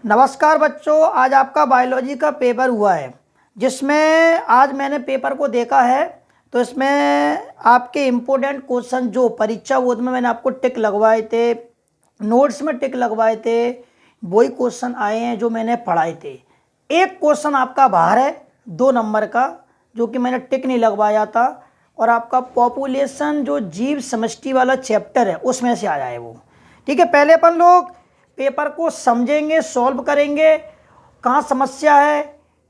नमस्कार बच्चों, आज आपका बायोलॉजी का पेपर हुआ है जिसमें आज मैंने पेपर को देखा है। तो इसमें आपके इम्पोर्टेंट क्वेश्चन जो परीक्षा बोर्ड में मैंने आपको टिक लगवाए थे, नोट्स में टिक लगवाए थे, वही क्वेश्चन आए हैं जो मैंने पढ़ाए थे। एक क्वेश्चन आपका बाहर है 2 नंबर का, जो कि मैंने टिक नहीं लगवाया था, और आपका पॉपुलेशन जो जीव समष्टि वाला चैप्टर है उसमें से आया है वो। ठीक है, पहले अपन लोग पेपर को समझेंगे, सॉल्व करेंगे, कहाँ समस्या है,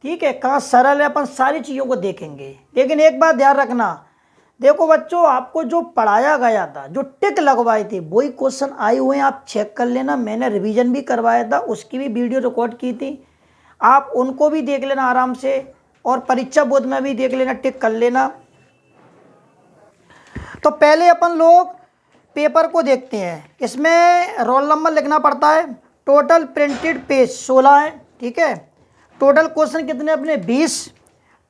ठीक है, कहाँ सरल है, अपन सारी चीज़ों को देखेंगे। लेकिन एक बात ध्यान रखना, देखो बच्चों, आपको जो पढ़ाया गया था, जो टिक लगवाए थे, वही क्वेश्चन आए हुए हैं, आप चेक कर लेना। मैंने रिवीजन भी करवाया था, उसकी भी वीडियो रिकॉर्ड की थी, आप उनको भी देख लेना आराम से, और परीक्षा बोर्ड में भी देख लेना, टिक कर लेना। तो पहले अपन लोग पेपर को देखते हैं। इसमें रोल नंबर लिखना पड़ता है। टोटल प्रिंटेड पेज 16 है, ठीक है। टोटल क्वेश्चन कितने अपने 20।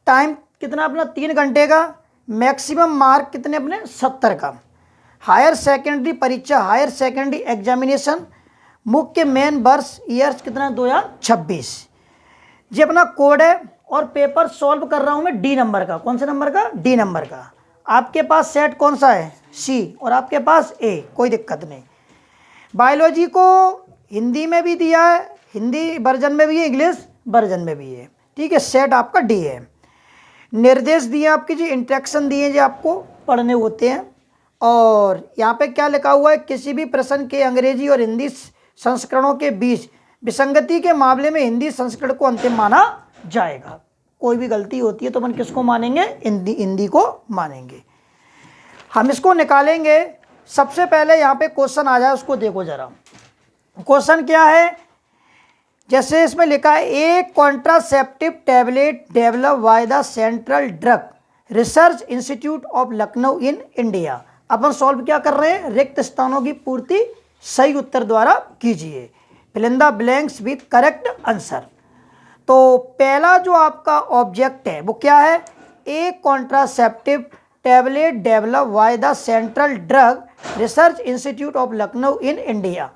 टाइम कितना अपना 3 घंटे का। मैक्सिमम मार्क कितने अपने 70 का। हायर सेकेंडरी परीक्षा, हायर सेकेंडरी एग्जामिनेशन, मुख्य मेन वर्ष ईयर्स कितना 2026। ये अपना कोड है, और पेपर सॉल्व कर रहा हूँ मैं डी नंबर का। कौन से नंबर का? डी नंबर का। आपके पास सेट कौन सा है? सी, और आपके पास ए, कोई दिक्कत नहीं। बायोलॉजी को हिंदी में भी दिया है, हिंदी वर्जन में भी है, इंग्लिश वर्जन में भी है, ठीक है। सेट आपका डी है। निर्देश दिए आपकी, जी इंस्ट्रक्शन दिए जो आपको पढ़ने होते हैं। और यहाँ पे क्या लिखा हुआ है? किसी भी प्रश्न के अंग्रेजी और हिंदी संस्करणों के बीच विसंगति के मामले में हिंदी संस्करण को अंतिम माना जाएगा। कोई भी गलती होती है तो अपन किसको मानेंगे? हिंदी को मानेंगे। हम इसको निकालेंगे। सबसे पहले यहाँ पे क्वेश्चन आ जाए, उसको देखो जरा। क्वेश्चन क्या है? जैसे इसमें लिखा है, a contraceptive tablet develop by the central drug research institute of Lucknow in India. अपन सॉल्व क्या कर रहे हैं? रिक्त स्थानों की पूर्ति सही उत्तर द्वारा कीजिए। Fill in the blanks with correct answer. तो पहला जो आपका ऑब्जेक्ट है वो क्या है? A contraceptive tablet develop by the central drug research institute of Lucknow in India.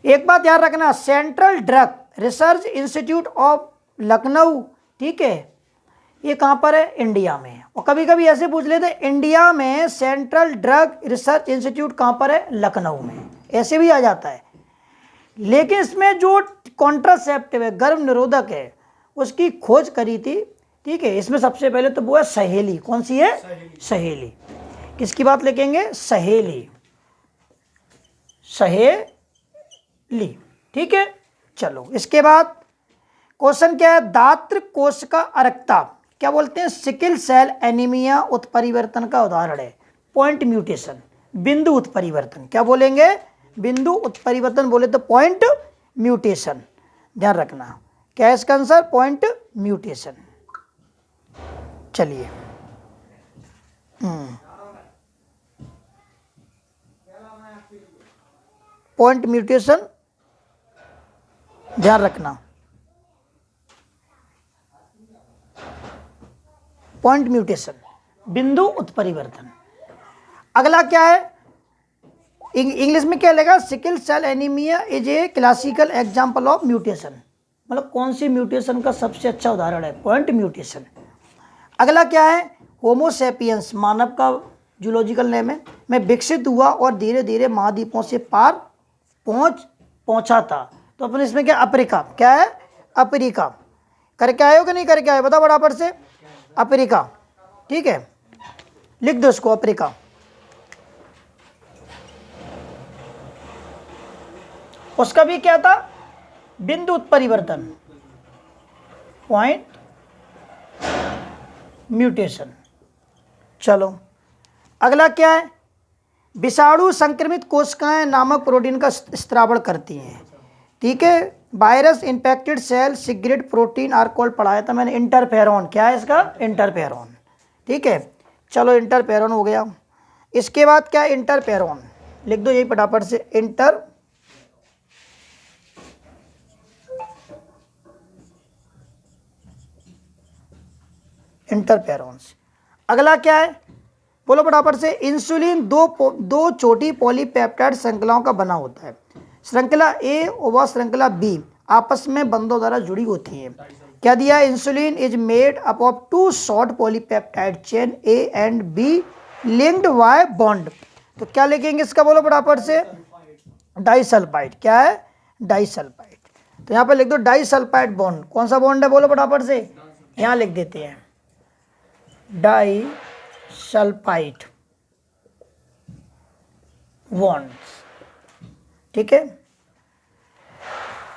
एक बात याद रखना, central drug research institute of Lucknow, ठीक है, ये कहाँ पर है? इंडिया में। और कभी कभी ऐसे पूछ लेते, इंडिया में सेंट्रल ड्रग रिसर्च इंस्टीट्यूट कहाँ पर है? लखनऊ में, ऐसे भी आ जाता है। लेकिन इसमें जो कॉन्ट्रासेप्टिव है, गर्भ निरोधक है, उसकी खोज करी थी, ठीक है। इसमें सबसे पहले तो वो है सहेली। कौन सी है? सहेली। किसकी बात लिखेंगे? सहेली, सहेली, ठीक है। चलो, इसके बाद क्वेश्चन क्या है? दात्र कोश का अर्कता क्या बोलते हैं? सिकल सेल एनीमिया उत्परिवर्तन का उदाहरण है। पॉइंट म्यूटेशन, बिंदु उत्परिवर्तन। क्या बोलेंगे? बिंदु उत्परिवर्तन बोले तो पॉइंट म्यूटेशन। ध्यान रखना, क्या है इसका आंसर? Point mutation. चलिए, पॉइंट म्यूटेशन ध्यान रखना, पॉइंट म्यूटेशन, बिंदु उत्परिवर्तन। अगला क्या है? इंग्लिश में क्या लगेगा? Sickle cell anaemia is a classical example of mutation. मतलब कौन सी म्यूटेशन का सबसे अच्छा उदाहरण है? Point mutation. अगला क्या है? होमोसेपियंस, मानव का जूलॉजिकल नेम है, में विकसित हुआ और धीरे धीरे महाद्वीपों से पार पहुंचा था। तो अपन इसमें क्या? अफ्रीका। क्या है? अफ्रीका। करके आए हो कि नहीं करके आए? बताओ बराबर से। अफ्रीका, ठीक है, लिख दो इसको, अफ्रीका। उसका भी क्या था? बिंदु उत्परिवर्तन, पॉइंट म्यूटेशन। चलो, अगला क्या है? विषाणु संक्रमित कोशिकाएं नामक प्रोटीन का स्त्रावण करती हैं, ठीक है। Virus infected cell secrete protein are called, पढ़ाया था मैंने, इंटरफेरॉन। क्या है इसका? इंटरफेरॉन, ठीक है। चलो, इंटरफेरॉन हो गया। इसके बाद क्या है? इंटरफेरॉन लिख दो यही फटाफट से, इंटरफेरॉन्स। अगला क्या है? बोलो फटाफट से। इंसुलिन दो छोटी पॉलीपेप्टाइड श्रृंखलाओं का बना होता है। श्रृंखला ए व श्रृंखला बी आपस में बंधों द्वारा जुड़ी होती हैं। क्या दिया? Insulin is made up of two short polypeptide chain A and B linked by bond. तो क्या लिखेंगे इसका, बोलो फटाफट से? डाइसल्फाइड। क्या है? डाइसल्फाइड। तो यहाँ पे लिख दो डाइसल्फाइड बॉन्ड। कौन सा बॉन्ड है, बोलो फटाफट से? यहाँ लिख देते हैं डाइसल्फाइड बॉन्ड। ठीक है,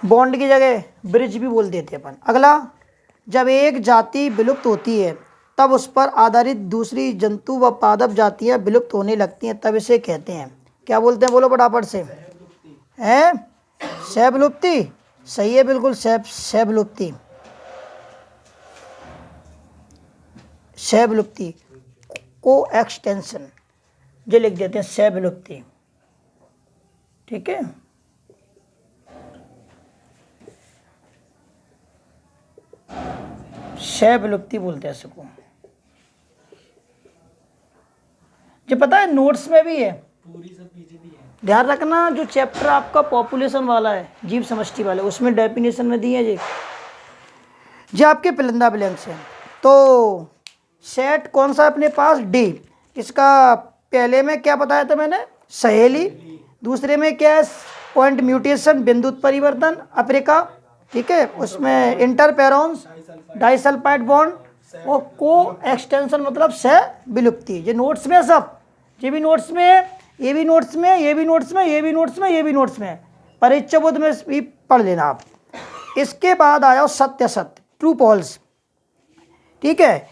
बॉन्ड की जगह ब्रिज भी बोल देते हैं अपन। अगला, जब एक जाति विलुप्त होती है तब उस पर आधारित दूसरी जंतु व पादप जातियां विलुप्त होने लगती हैं, तब इसे कहते हैं, क्या बोलते हैं, बोलो फटाफट से? हैं? सहविलुप्ति। सही है, बिल्कुल सहविलुप्ति। सहविलुप्ति को एक्सटेंशन जो लिख देते हैं सहविलुप्ति। ठीक है, सहविलुप्ति बोलते हैं इसको। जो पता है नोट्स में भी है, ध्यान रखना। जो चैप्टर आपका पॉपुलेशन वाला है, जीव समष्टि वाले, उसमें डेफिनेशन में दी है जी आपके पिलंदा ब्लैंक्स हैं। तो सेट कौन सा अपने पास? डी। इसका पहले में क्या बताया था मैंने? सहेली। दूसरे में क्या है? पॉइंट म्यूटेशन, बिंदुत परिवर्तन, अफ्रीका। ठीक है, उसमें इंटरपेरोन्स, डाइसल्फाइड बॉन्ड और को एक्सटेंशन मतलब सह विलुप्ति। ये नोट्स में सब, ये भी नोट्स में है, ये भी नोट्स में, ये भी नोट्स में, ये भी नोट्स में, ये भी नोट्स में। परीक्षा बोध में भी पढ़ लेना आप। इसके बाद आया सत्य असत्य, ट्रू फॉल्स। ठीक है,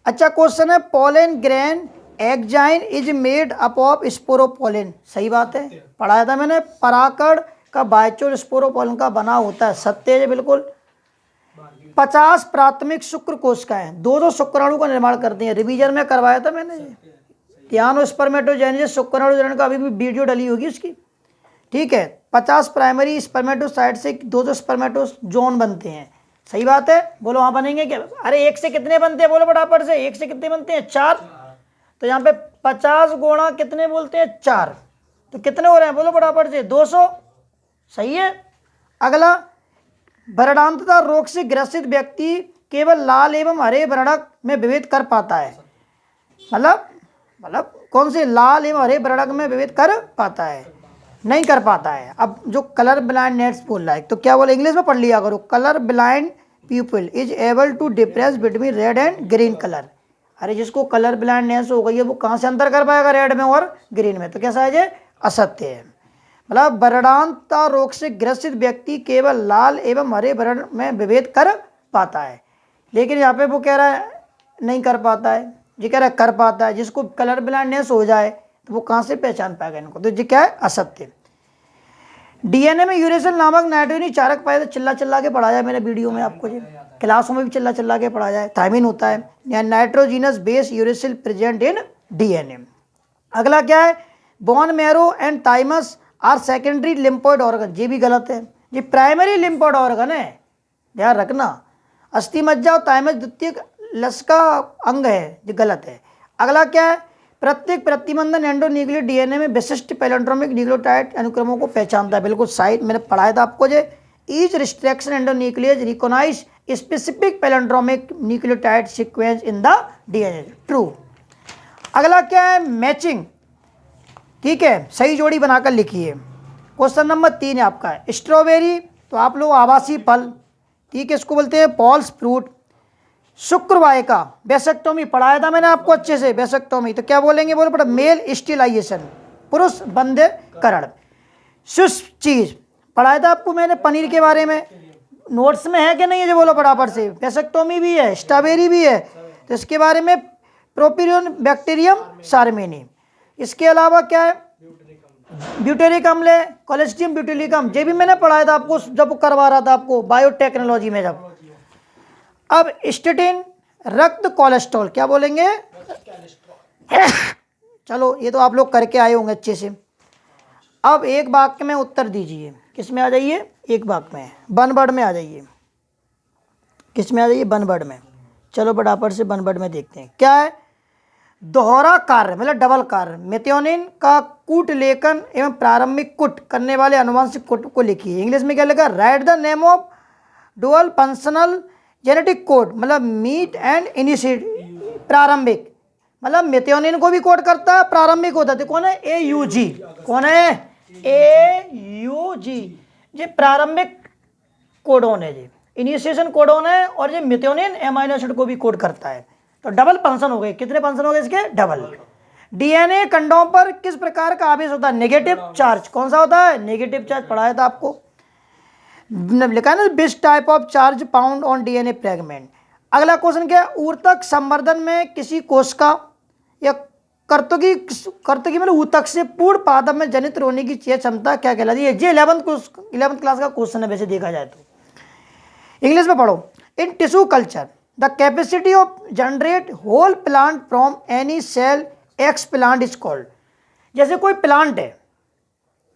अच्छा क्वेश्चन है, pollen grain exine is made up of sporopollenin. सही बात है, पढ़ाया था मैंने। पराकड़ का बायचोल स्पोरोपोलिन का बना होता है, सत्य है बिल्कुल। 50 प्राथमिक शुक्र कोशिकाएं 200 शुक्राणु का निर्माण करती हैं। रिवीजन में करवाया था मैंने। ध्यान हो, स्पर्मेटोजेनेसिस शुक्राणु जनन का अभी भी वीडियो डली होगी उसकी। ठीक है, 50 प्राइमरी स्पर्मेटोसाइट से 200 स्पर्मेटोजोन बनते हैं। सही बात है, बोलो हाँ बनेंगे क्या? अरे एक से कितने बनते हैं, बोलो फटाफट से? एक से कितने बनते हैं? 4। तो यहाँ पे 50 गुणा कितने बोलते हैं? 4। तो कितने हो रहे हैं, बोलो फटाफट से? 200। सही है। अगला, वर्णांतता रोग से ग्रसित व्यक्ति केवल लाल एवं हरे वर्णक में विभेद कर पाता है। मतलब कौन से? लाल एवं हरे वर्णक में विभेद कर पाता है? नहीं कर पाता है। अब जो कलर ब्लाइंडनेस बोल रहा है, तो क्या बोले? इंग्लिश में पढ़ लिया करो। Colour blind people is able to difference between red and green colour. अरे जिसको कलर ब्लाइंडनेस हो गई है वो कहाँ से अंतर कर पाएगा रेड में और ग्रीन में? तो कैसा है ये? असत्य है। मतलब वर्णांतता रोग से ग्रसित व्यक्ति केवल लाल एवं हरे वर्ण में विभेद कर पाता है, लेकिन यहाँ पे वो कह रहा है नहीं कर पाता है, ये कह रहा है कर पाता है। जिसको कलर ब्लाइंडनेस हो जाए तो वो कहाँ से पहचान पाएगा इनको? तो ये क्या है? असत्य। डीएनए में यूरेसिल नामक नाइट्रोजनी चारक पाया, चिल्ला चिल्ला के पढ़ाया मेरे वीडियो में आपको, जी क्लासों में भी चिल्ला चिल्ला के पढ़ाया है। थायमिन होता है या nitrogenous base uracil present in DNA. अगला क्या है? Bone marrow and thymus are secondary lymphoid organ. ये भी गलत है, ये प्राइमरी लिम्फोइड ऑर्गन है, ध्यान रखना। अस्थि मज्जा और थाइमस द्वितीयक लस का अंग है, ये गलत है। अगला क्या है? प्रत्येक प्रतिबंधन एंडोन्यूक्लियर डीएनए में विशिष्ट पैलेंड्रोमिक न्यूक्लियोटाइड अनुक्रमों को पहचानता है। बिल्कुल साइड मैंने पढ़ाया था आपको, जे each restriction endonuclease recognise specific palindromic nucleotide sequence in the DNA. True. अगला क्या है? मैचिंग। ठीक है, सही जोड़ी बनाकर लिखिए। क्वेश्चन नंबर 3 है आपका। स्ट्रॉबेरी तो आप लोग आवासीय फल, ठीक है, इसको बोलते हैं फॉल्स फ्रूट। शुक्रवार का वेसेक्टोमी पढ़ाया था मैंने आपको अच्छे से। वेसेक्टोमी तो क्या बोलेंगे, बोलो पड़ा? मेल स्टिलाइजेशन, पुरुष बंध्यकरण। शुष्क चीज पढ़ाया था आपको मैंने पनीर के बारे में। नोट्स में है कि नहीं है, जो बोलो फटाफट से? वेसेक्टोमी भी है, स्ट्रॉबेरी भी है, तो इसके बारे में प्रोपिरियन बैक्टीरियम सार्मेनी। इसके अलावा क्या है? ब्यूटेरिक अम्ल है, कोलेस्ट्रियम ब्यूटेरिकम, ये भी मैंने पढ़ाया था आपको जब करवा रहा था आपको बायोटेक्नोलॉजी में जब। अब स्टेटिन, रक्त कोलेस्ट्रॉल, क्या बोलेंगे? चलो ये तो आप लोग करके आए होंगे अच्छे से। अब एक वाक्य में उत्तर दीजिए। किस में आ जाइए? एक वाक्य में, वन वर्ड में आ जाइए। किस में आ जाइए? वन वर्ड में। चलो फटाफट से वन वर्ड में देखते हैं क्या है। दोहरा कार्य मतलब डबल कार्य। मेथियोनिन का कूट लेखन एवं प्रारंभिक कूट करने वाले अनुवांशिक कूट को लिखिए। इंग्लिश में क्या लिखा? Right the name of dual functional genetic code, मतलब मीट एंड इनिशिएट। प्रारंभिक मतलब मेथियोनिन को भी कोड करता है, प्रारंभिक होता है। कौन है? AUG। कौन है? AUG। ये प्रारंभिक कोडोन है, जी इनिशिएशन कोडोन है, और ये मेथियोनिन एमाइनो एसिड को भी कोड करता है। तो डबल फंक्शन हो गए। कितने फंक्शन हो गए इसके? डबल। DNA खंडों पर किस प्रकार का आवेश होता है? Negative charge. कौन सा होता है? Negative charge. पढ़ाया था आपको, लिखा है ना, बिस type of charge found on DNA fragment. अगला क्वेश्चन क्या है? ऊतक संवर्धन में किसी कोश का या कर्तकी मतलब ऊतक से पूर्ण पादप में जनित होने की क्षमता क्या कहलाती है? ये 11th क्लास का क्वेश्चन है वैसे देखा जाए तो। इंग्लिश में पढ़ो। In tissue culture the capacity of generate whole plant from any cell explant is called. जैसे कोई प्लांट है,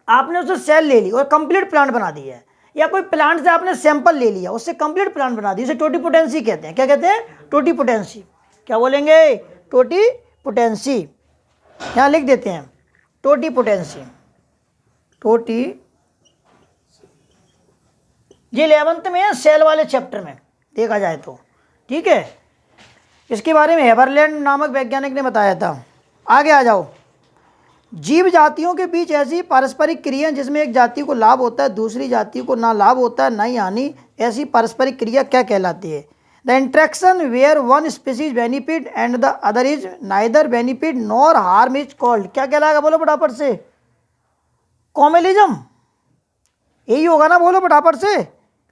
आपने उससे सेल ले ली और कंप्लीट प्लांट बना दिया है, या कोई प्लांट से आपने सैंपल ले लिया, उससे कंप्लीट प्लांट बना दी, इसे टोटीपोटेंसी कहते हैं। क्या कहते हैं? टोटीपोटेंसी। क्या बोलेंगे? टोटीपोटेंसी। यहाँ लिख देते हैं टोटीपोटेंसी। ये 11th में है, सेल वाले चैप्टर में देखा जाए तो, ठीक है। इसके बारे में हेबरलैंड नामक वैज्ञानिक ने बताया था। आगे आ जाओ। जीव जातियों के बीच ऐसी पारस्परिक क्रिया जिसमें एक जाति को लाभ होता है, दूसरी जाति को ना लाभ होता है, ना ही हानि, ऐसी पारस्परिक क्रिया क्या कहलाती है? The interaction where one species benefit and the other is neither benefit nor harm is called. क्या कहलाएगा? बोलो फटाफट से। कॉमेलिज्म। यही होगा ना? बोलो फटाफट से।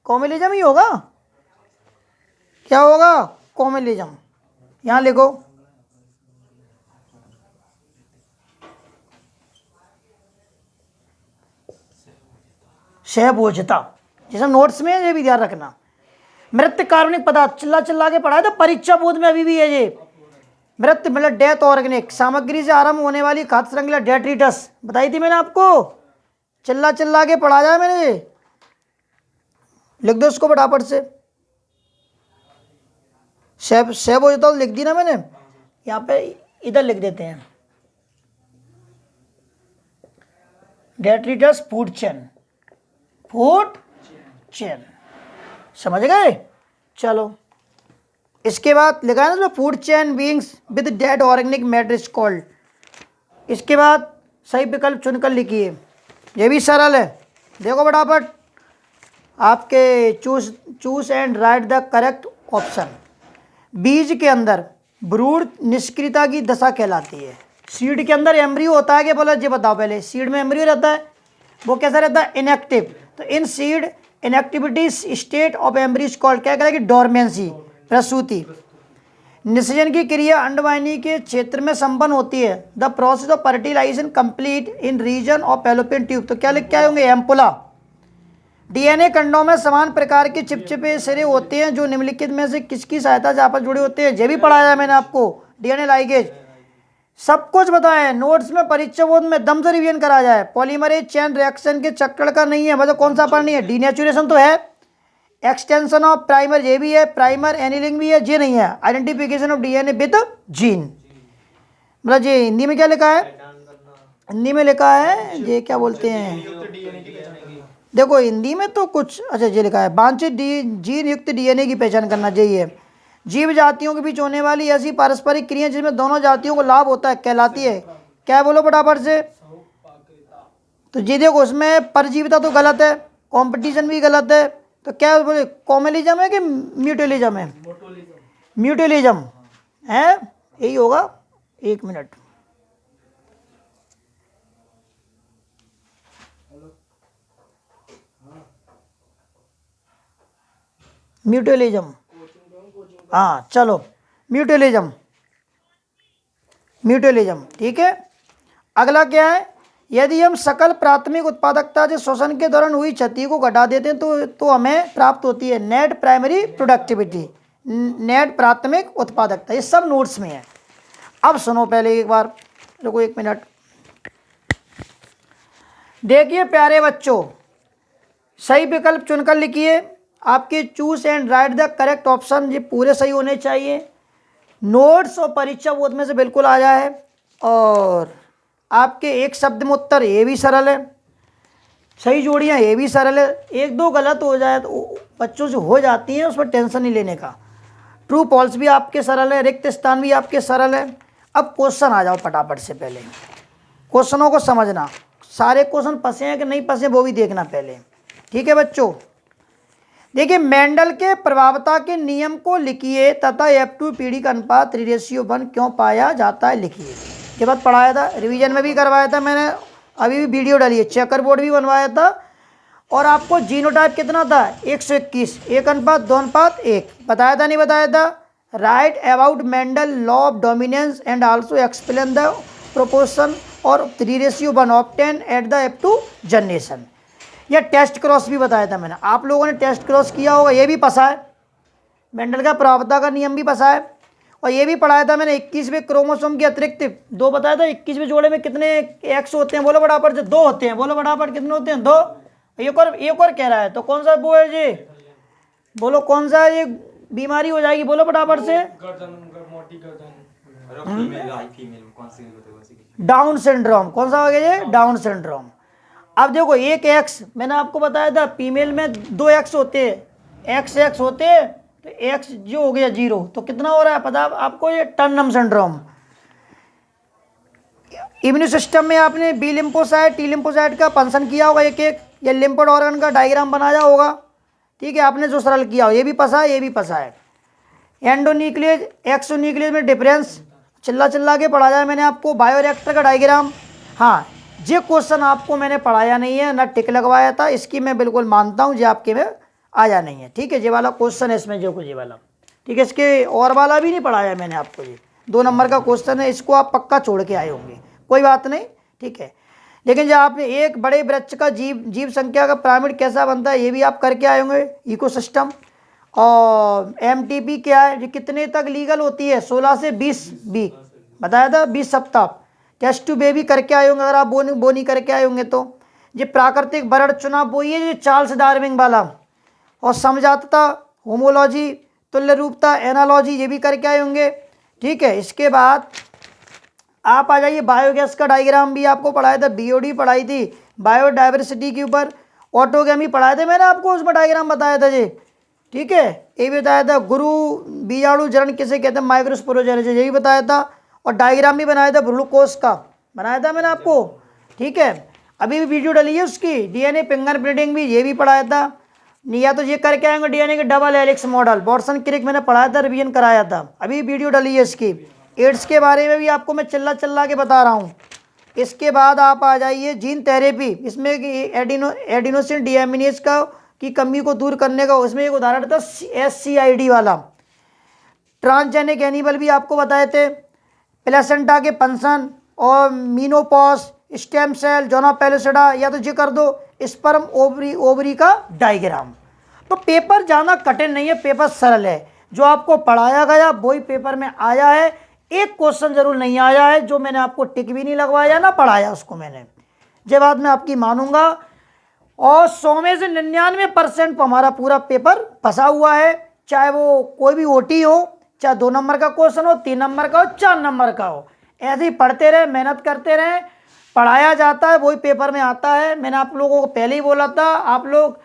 कॉमेलिज्म ही होगा। क्या होगा? कॉमेलिज्म। यहाँ लिखो। सहभोज्यता। जैसे नोट्स में ये भी ध्यान रखना। मृत कार्बनिक पदार्थ, चिल्ला के पढ़ाया था परीक्षा बोध में, अभी भी है ये। मृत मतलब डेथ ऑर्गेनिक सामग्री से आरंभ होने वाली खाद्य श्रृंखला डेट्रिटस बताई थी मैंने आपको। चिल्ला के पढ़ाया मैंने। लिख दो उसको फटाफट से। सहभोज्यता लिख दी ना मैंने, यहाँ पे इधर लिख देते हैं detritus food chain. Food chain, समझ गए? चलो, इसके बाद लिखा है ना food chain beings with dead organic matter is called. इसके बाद सही विकल्प चुनकर लिखिए। ये भी सरल है, देखो फटाफट। आपके choose and right the correct option. बीज के अंदर भ्रूण निष्क्रियता की दशा कहलाती है। सीड के अंदर एम्ब्रियो होता है कि बोला? जी बताओ पहले। सीड में एम्ब्रियो रहता है, वो कैसा रहता है? इनएक्टिव। तो in seed inactivity state of embryo is called. क्या कहलाएगी? डोरमेंसी, प्रसूति। निषेचन की क्रिया अंडवाहिनी के क्षेत्र में संपन्न होती है। The process of fertilization complete in region of fallopian tube. तो क्या लिख के आए होंगे? एम्पुला। DNA खंडों में समान प्रकार के चिपचिपे सिरे होते हैं जो निम्नलिखित में से किसकी सहायता से आपस जुड़े होते हैं? ये भी पढ़ाया है मैंने आपको। DNA लाइगेज सब कुछ बताया है नोट्स में, परीक्षा बोध में दम से रिवीजन करा जाए। पॉलीमरेज चेन रिएक्शन के चक्कर का नहीं है, मतलब कौन सा पढ़नी है? डीनेचुरेशन तो है, एक्सटेंशन ऑफ प्राइमर ये भी है, प्राइमर एनिलिंग भी है, ये नहीं है। Identification of DNA with gene, मतलब ये हिंदी में क्या लिखा है? हिंदी में लिखा है ये क्या बोलते हैं, देखो हिंदी में तो कुछ अच्छा ये लिखा है, वांछित जीन युक्त DNA की पहचान करना चाहिए। जीव जातियों के बीच होने वाली ऐसी पारस्परिक क्रिया जिसमें दोनों जातियों को लाभ होता है कहलाती है क्या? बोलो फटाफट से। तो ये देखो, उसमें परजीविता तो गलत है, कंपटीशन भी गलत है, तो क्या बोले? कॉमेलिज्म है कि म्यूटुअलिज्म है? म्यूटुअलिज्म है, यही होगा। एक मिनट, म्यूटुअलिज्म, हाँ चलो म्यूटुअलिज्म, म्यूटुअलिज्म ठीक है। अगला क्या है? यदि हम सकल प्राथमिक उत्पादकता से शोषण के दौरान हुई क्षति को घटा देते हैं तो हमें प्राप्त होती है नेट प्राइमरी प्रोडक्टिविटी, नेट प्राथमिक उत्पादकता। ये सब नोट्स में है। अब सुनो पहले एक बार, रुको एक मिनट। देखिए प्यारे बच्चों, सही विकल्प चुनकर लिखिए। आपके choose and right the correct option, ये पूरे सही होने चाहिए। नोट्स और परीक्षा बोध में से बिल्कुल आ जाए। और आपके एक शब्द में उत्तर ये भी सरल है, सही जोड़ियाँ ये भी सरल है। एक दो गलत हो जाए तो बच्चों से हो जाती हैं, उस पर टेंशन नहीं लेने का। ट्रू फॉल्स भी आपके सरल है, रिक्त स्थान भी आपके सरल है। अब क्वेश्चन आ जाओ फटाफट से, पहले क्वेश्चनों को समझना, सारे क्वेश्चन फंसे हैं कि नहीं फंसे वो भी देखना पहले, ठीक है बच्चों। देखिए, मेंडल के प्रभावता के नियम को लिखिए तथा F2 पीढ़ी का अनुपात 3:1 क्यों पाया जाता है, लिखिए। ये बात पढ़ाया था, रिवीजन में भी करवाया था मैंने, अभी भी वीडियो डाली है, चेकर बोर्ड भी बनवाया था। और आपको जीनोटाइप कितना था, 121, 1:2:1 बताया था, नहीं बताया था। Right about Mendel law of dominance and also explain the proportion और 3:1 obtain at the F2 generation. या टेस्ट क्रॉस भी बताया था मैंने, आप लोगों ने टेस्ट क्रॉस किया होगा, ये भी पसा है। मेंडल का प्रभावता का नियम भी पसा है। और ये भी पढ़ाया था मैंने, 21वें क्रोमोसोम के अतिरिक्त 2 बताया था। 21वें जोड़े में कितने एक्स होते हैं, बोलो फटाफट से, 2 होते हैं, बोलो फटाफट, कितने होते हैं, 2। एक और कह रहा है, तो कौन सा वो है जी, बोलो कौन सा ये बीमारी हो जाएगी, बोलो फटाफट से। डाउन सिंड्रोम, कौन सा हो गया ये, डाउन सिंड्रोम। अब देखो, एक एक्स मैंने आपको बताया था, फीमेल में 2 एक्स होते हैं, एक्स होते हैं, तो एक्स जो हो गया 0, तो कितना हो रहा है पता आपको, ये टर्नम सिंड्रोम। इम्यून सिस्टम में आपने बी लिम्फोसाइट, टी लिम्फोसाइट का फंक्शन किया होगा एक एक, या लिम्फोड ऑर्गन का डायग्राम बनाया होगा, ठीक है, आपने जो सरल किया हो, ये भी पसा है, ये भी पसा है। एंडोन्यूक्लियस एक्सोन्यूक्लियस में डिफरेंस चिल्ला के पढ़ा जाए मैंने आपको। बायोरिएक्टर का डायग्राम, हाँ, ये क्वेश्चन आपको मैंने पढ़ाया नहीं है, ना टिक लगवाया था, इसकी मैं बिल्कुल मानता हूँ, ये आपके में आया नहीं है, ठीक है। ये वाला क्वेश्चन है इसमें, जो कुछ ये वाला, ठीक है, इसके और वाला भी नहीं पढ़ाया मैंने आपको। ये 2 नंबर का क्वेश्चन है, इसको आप पक्का छोड़ के आए होंगे, कोई बात नहीं, ठीक है। लेकिन जब आपने एक बड़े वृक्ष का जीव संख्या का पिरामिड कैसा बनता है, ये भी आप करके आए होंगे, इकोसिस्टम। और MTP क्या है, ये कितने तक लीगल होती है, 16 से 20 वीक बताया था, 20 सप्ताह। टेस्ट टू बेबी करके आए होंगे, अगर आप बोनी करके आए होंगे तो। ये प्राकृतिक वर्ण चुनाव वो ये जो चार्ल्स डार्विन वाला। और समझाता, होमोलॉजी, तुल्य रूपता, एनालॉजी, ये भी करके आए होंगे, ठीक है। इसके बाद आप आ जाइए, बायोगैस का डायग्राम भी आपको पढ़ाया था, BOD पढ़ाई थी, बायोडाइवर्सिटी के ऊपर। ऑटोगेमी पढ़ाए थे मैंने आपको, उसमें डायग्राम बताया था जी, ठीक है। ये भी बताया था, गुरु बीजाणु जरण किसे कहते हैं, माइक्रोस्पोरोजेनेसिस, ये भी बताया था। और डायग्राम भी बनाया था ग्लूकोज का, बनाया था मैंने आपको, ठीक है। अभी भी वीडियो डली है उसकी, DNA फिंगरप्रिंटिंग भी, ये भी पढ़ाया था। या तो ये करके आएंगे DNA के डबल हेलिक्स मॉडल, बॉर्सन क्रिक मैंने पढ़ाया था, रिवीजन कराया था, अभी वीडियो डली है इसकी। एड्स के बारे में भी आपको मैं चिल्ला के बता रहा हूँ। इसके बाद आप आ जाइए जीन थेरेपी, इसमें एडिनोसिन डीएमिनेज की कमी को दूर करने का, उसमें एक उदाहरण था SCID वाला। ट्रांसजेनिक एनिमल भी आपको बताए थे, प्लेसेंटा के फंक्शन और menopause, stem cell, zona pellucida, या तो ये कर दो स्पर्म ओवरी का डायग्राम। तो पेपर ज़्यादा कठिन नहीं है, पेपर सरल है, जो आपको पढ़ाया गया वही पेपर में आया है। एक क्वेश्चन जरूर नहीं आया है जो मैंने आपको टिक भी नहीं लगवाया ना पढ़ाया उसको मैंने, ये बात मैं आपकी मानूंगा। और 100 में से 99% हमारा पूरा पेपर फंसा हुआ है, चाहे वो कोई भी OT हो, चाहे 2 नंबर का क्वेश्चन हो, 3 नंबर का हो, 4 नंबर का हो, ऐसे ही पढ़ते रहे, मेहनत करते रहे, पढ़ाया जाता है वही पेपर में आता है। मैंने आप लोगों को पहले ही बोला था, आप लोग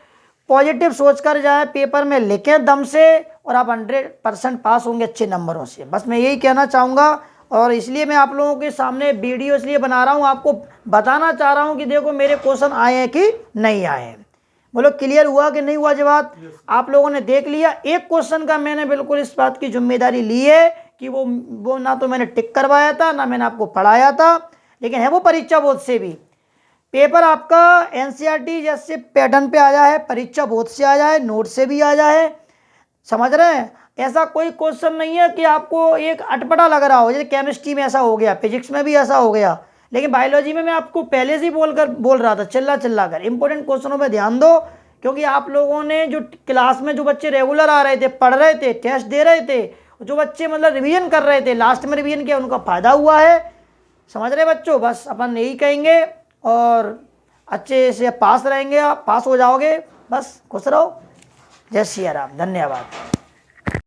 पॉजिटिव सोच कर जाए, पेपर में लिखें दम से, और आप 100% पास होंगे अच्छे नंबरों से। बस मैं यही कहना चाहूँगा, और इसलिए मैं आप लोगों के सामने वीडियो इसलिए बना रहा हूँ, आपको बताना चाह रहा हूँ कि देखो मेरे क्वेश्चन आए हैं कि नहीं आए हैं। बोलो क्लियर हुआ कि नहीं हुआ, जवाब आप लोगों ने देख लिया। एक क्वेश्चन का मैंने बिल्कुल इस बात की जिम्मेदारी ली है कि वो ना तो मैंने टिक करवाया था, ना मैंने आपको पढ़ाया था, लेकिन है वो परीक्षा बोर्ड से भी। पेपर आपका NCERT जैसे पैटर्न पे आया है, परीक्षा बोर्ड से आया है, नोट से भी आया है, समझ रहे हैं। ऐसा कोई क्वेश्चन नहीं है कि आपको एक अटपटा लग रहा हो, जैसे केमिस्ट्री में ऐसा हो गया, फिजिक्स में भी ऐसा हो गया, लेकिन बायोलॉजी में मैं आपको पहले से ही बोल रहा था, चिल्ला कर इंपॉर्टेंट क्वेश्चनों पे ध्यान दो। क्योंकि आप लोगों ने जो क्लास में जो बच्चे रेगुलर आ रहे थे, पढ़ रहे थे, टेस्ट दे रहे थे, जो बच्चे मतलब रिवीजन कर रहे थे, लास्ट में रिवीजन किया, उनका फ़ायदा हुआ है, समझ रहे बच्चों। बस अपन यही कहेंगे, और अच्छे से पास रहेंगे, आप पास हो जाओगे, बस खुश रहो। जय सिया राम, धन्यवाद।